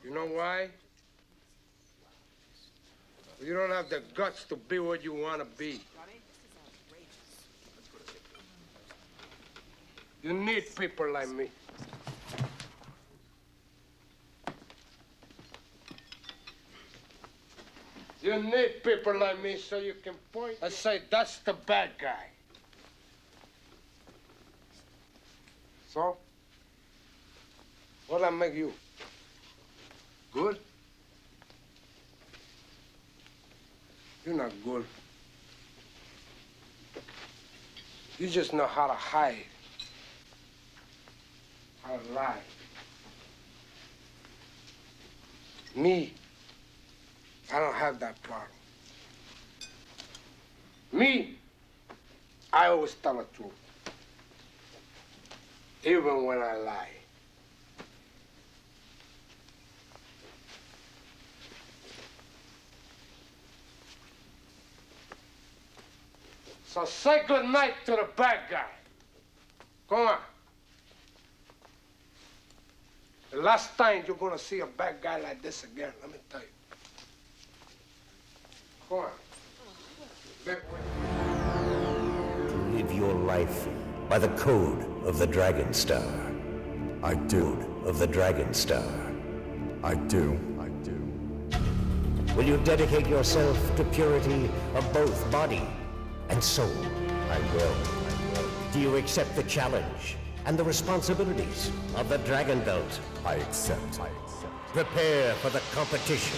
You know why? You don't have the guts to be what you want to be. You need people like me. You need people like me so you can point and say, that's the bad guy. So, what'll I make you? Good? You're not good. You just know how to hide, how to lie. Me, I don't have that problem. Me, I always tell the truth, even when I lie. So say good night to the bad guy. Come on. The last time you're gonna see a bad guy like this again, let me tell you. Come on. Live your life by the code of the Dragon Star. I do. Of the Dragon Star. I do. Will you dedicate yourself to purity of both body and soul? I will. Do you accept the challenge and the responsibilities of the Dragon Belt? I accept. Prepare for the competition.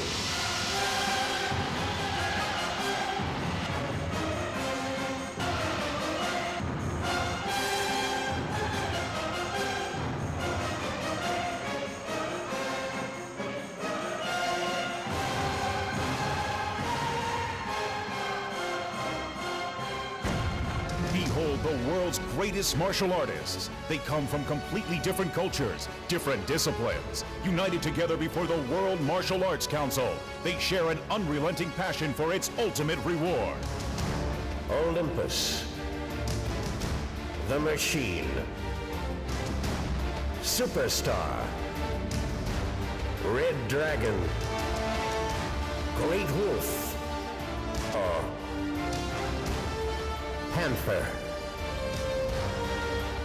Behold the world's greatest martial artists. They come from completely different cultures, different disciplines. United together before the World Martial Arts Council, they share an unrelenting passion for its ultimate reward. Olympus. The Machine. Superstar. Red Dragon. Great Wolf. Panther.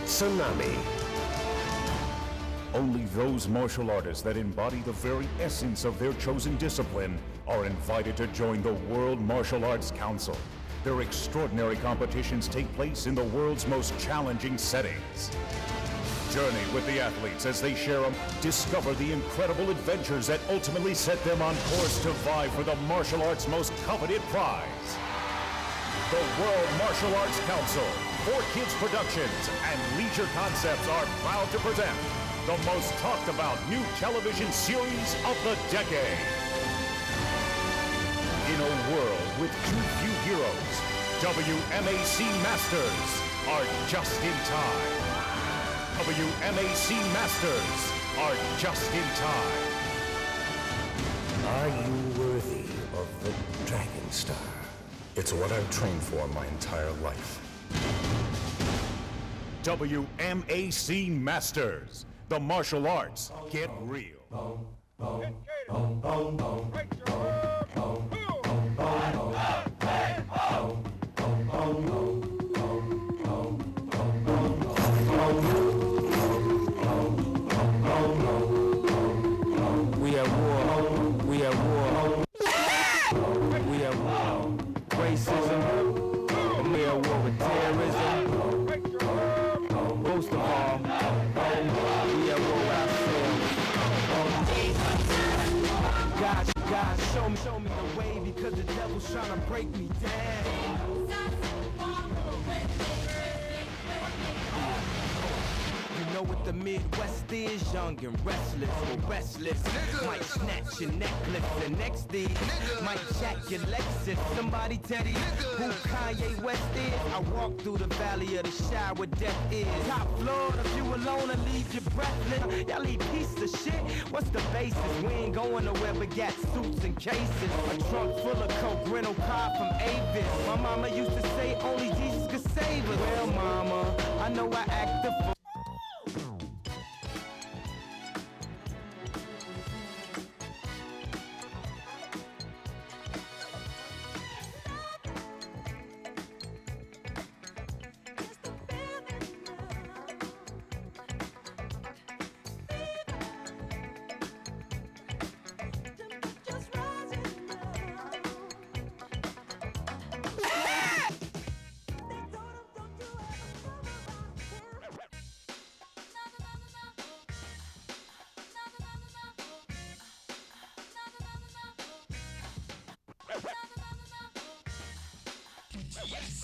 Tsunami. Only those martial artists that embody the very essence of their chosen discipline are invited to join the World Martial Arts Council. Their extraordinary competitions take place in the world's most challenging settings. Journey with the athletes as they discover the incredible adventures that ultimately set them on course to vie for the martial arts' most coveted prize. The World Martial Arts Council, 4Kids Productions, and Leisure Concepts are proud to present the most talked about new television series of the decade. In a world with too few heroes, WMAC Masters are just in time. WMAC Masters are just in time. Are you worthy of the Dragon Star? It's what I've trained for my entire life. WMAC Masters. The martial arts get real. We at war. We at war. We at war. Racism. We at war with terrorism. Most of all, we at war with ourselves. God, show me the way because the devil's trying to break me down. You know what the Midwest is, young and restless, or restless. Might snatch your necklace, the next is might jack your Lexus. Somebody tell me who Kanye West is. I walk through the valley of the shadow where death is. Top floor, if you alone and leave you breathless. Y'all leave piece of shit. What's the basis? We ain't going nowhere but got suits and cases. A trunk full of coke, rental car from Avis. My mama used to say only Jesus could save us. Well, mama, I know I act the fool.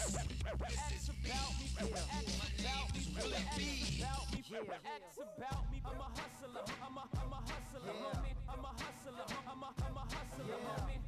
Ask about me, ask about me. I'm a hustler, I'm a hustler, homie. I'm a hustler, I'm a hustler, homie.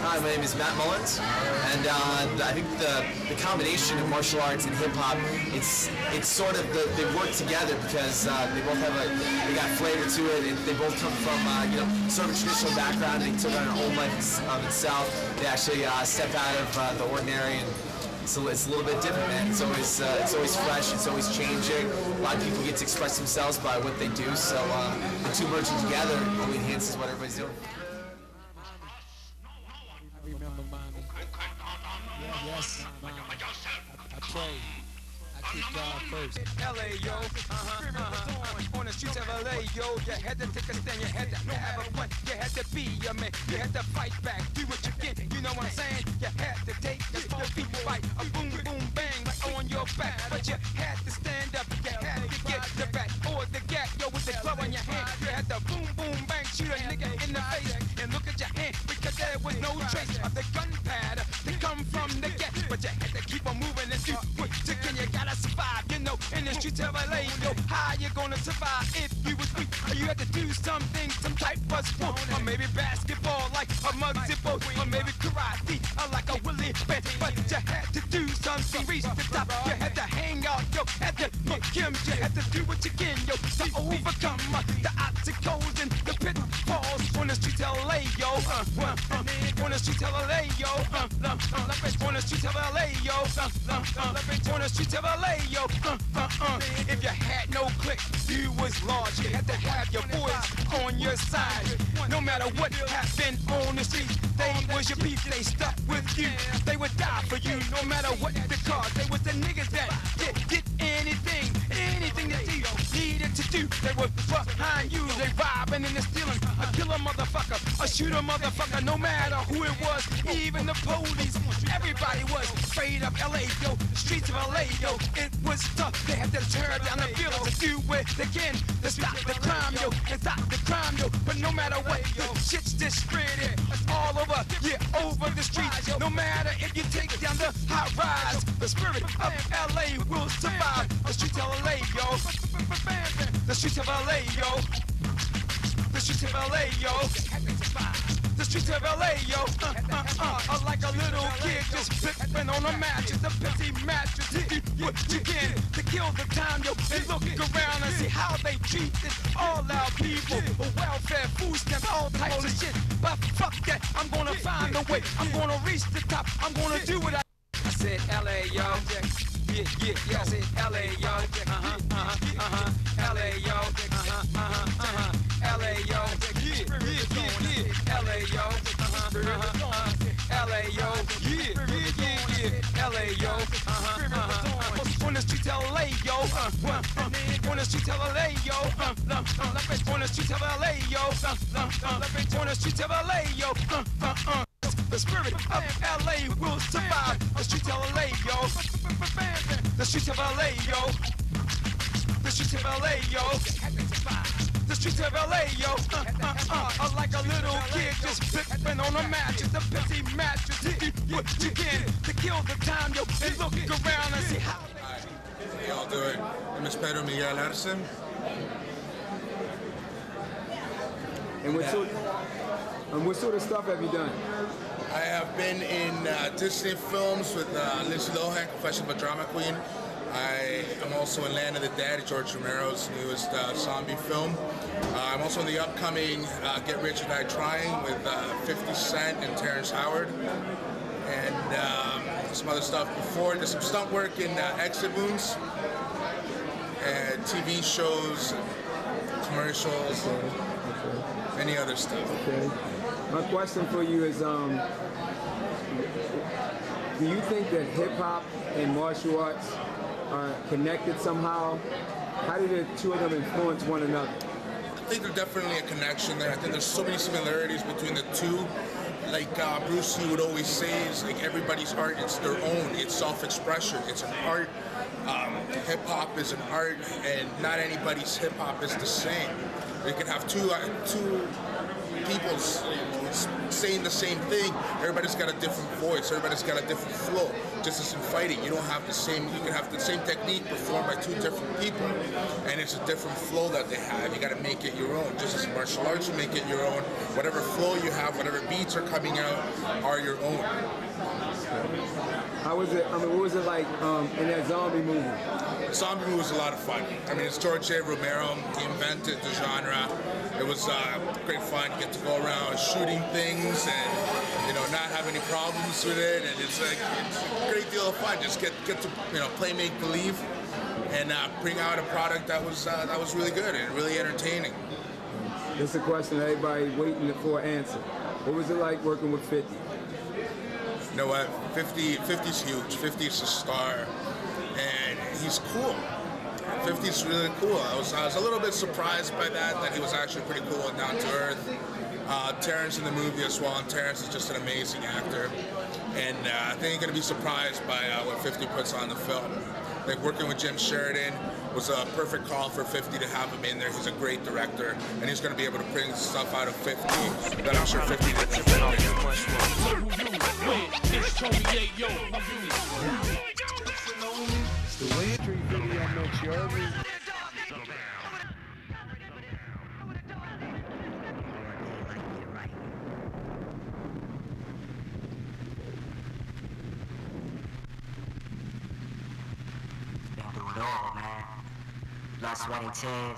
Hi, my name is Matt Mullins, and I think the combination of martial arts and hip hop, it's sort of they work together because they both have they got flavor to it, and they both come from sort of a traditional background, and they took on an own life of itself. They actually step out of the ordinary, and so it's a little bit different, man. It's always fresh, it's always changing. A lot of people get to express themselves by what they do, so the two merging together only enhances what everybody's doing. Yes, I pray. I keep God first. LA, yo, on the streets of LA, yo, you had to take a stand, you had to have a plan, you had to be a man, you had to fight back, do what you can, you know what I'm saying? You had to take your feet, fight a boom, boom, bang, like on your back, but you had to stand up, you had to get the back or the gap, yo, with the club in your hand, you had to boom, boom, bang, shoot a nigga in the face, and look at your hand, because there was no trace of the gunpowder that come from the gap, but you had to keep on moving and do what you can, you gotta survive, you know, in the streets of LA, yo, how you gonna survive if you was weak, or you had to do something, some type of sport, or maybe basketball, like a Muggsy Bogues, or maybe karate, or like a Willie Bench, but you had to do something, reach the top, you had to hang out, yo, had to look him, you had to do what you can, yo, to overcome the obstacles and the pitfalls on the streets of LA, yo, on the streets of LA, yo, on the streets of LA, yo, on the streets of LA, yo, if you had no click, you was large, you had to have your boys on your side, no matter what happened on the streets, they was your people, they stuck with you, they would die for you, no matter what the cause, they was the niggas that did anything that you needed to do, they were behind you, they robbing and they stealing, a killer motherfucker, a shooter motherfucker, no matter who it was, even the police, everybody was afraid of LA, yo, the streets of LA, yo, it was tough, they had to tear down the buildings to do it again, to stop the crime, yo, and stop the crime, yo, but no matter what, the shit's just spread, it's all over, yeah, over the streets, no matter if you take down the high rise, the spirit of LA will survive, the streets of LA, yo, the streets of LA, yo, the streets of LA, yo, the streets of LA, yo, like a little kid just flipping on a mattress, a pissy mattress, do what you can to kill the time, yo, and look around and see how they treat this, all our people, welfare, food stamps, all types of shit, but fuck that, I'm gonna find a way, I'm gonna reach the top, I'm gonna do what I said LA, yo, yeah, I said LA, yo, LA, yo, LA, yo, LA, yo, LA, yo, LA, yo, on the streets of LA, yo, on the streets of LA, yo, on the streets of LA, yo, on the streets of LA, yo, the spirit of LA will survive, the streets of LA, yo, the streets of LA, yo, the streets of LA, yo, the the streets of LA, yo. Like a little kid just flipping on a mattress, the busy mattress. What you can to kill the time, yo. And look around and see how. How y'all doing? My name is Pedro Miguel Arce. And what sort of stuff have you done? I have been in Disney films with Lindsay Lohan, Confession of a Drama Queen. I am also in Land of the Dead, George Romero's newest zombie film. I'm also in the upcoming Get Rich or Die Trying with 50 Cent and Terrence Howard. And some other stuff before. Did some stunt work in Exit Wounds, and TV shows, commercials, any other stuff. Okay. My question for you is, do you think that hip-hop and martial arts are connected somehow? How do the two of them influence one another? I think there's definitely a connection there. I think there's so many similarities between the two. Like Bruce Lee would always say, is like everybody's art, it's their own, it's self-expression, it's an art. Hip-hop is an art, and not anybody's hip-hop is the same. You can have two people saying the same thing. Everybody's got a different voice. Everybody's got a different flow. Just as in fighting, you don't have the same. You can have the same technique performed by two different people, and it's a different flow that they have. You got to make it your own. Just as in martial arts, you make it your own. Whatever flow you have, whatever beats are coming out, are your own. How was it? I mean, what was it like in that zombie movie? Zombie movie was a lot of fun. I mean, it's George A. Romero. He invented the genre. It was great fun. You get to go around shooting things and, you know, not have any problems with it. And it's a great deal of fun. Just get to, you know, play make believe and bring out a product that was really good and really entertaining. This is a question that everybody waiting for an answer. What was it like working with 50? You know what? 50's huge. 50's a star, and he's cool. 50's really cool. I was a little bit surprised by that he was actually pretty cool and down to earth. Terrence in the movie as well, and Terrence is just an amazing actor. And I think you're going to be surprised by what 50 puts on the film. Like working with Jim Sheridan was a perfect call for 50 to have him in there. He's a great director, and he's going to be able to bring stuff out of 50 that I'm sure 50 didn't expect. The way Street Video makes you every. Been through it all, man. Blood, sweat, and tears.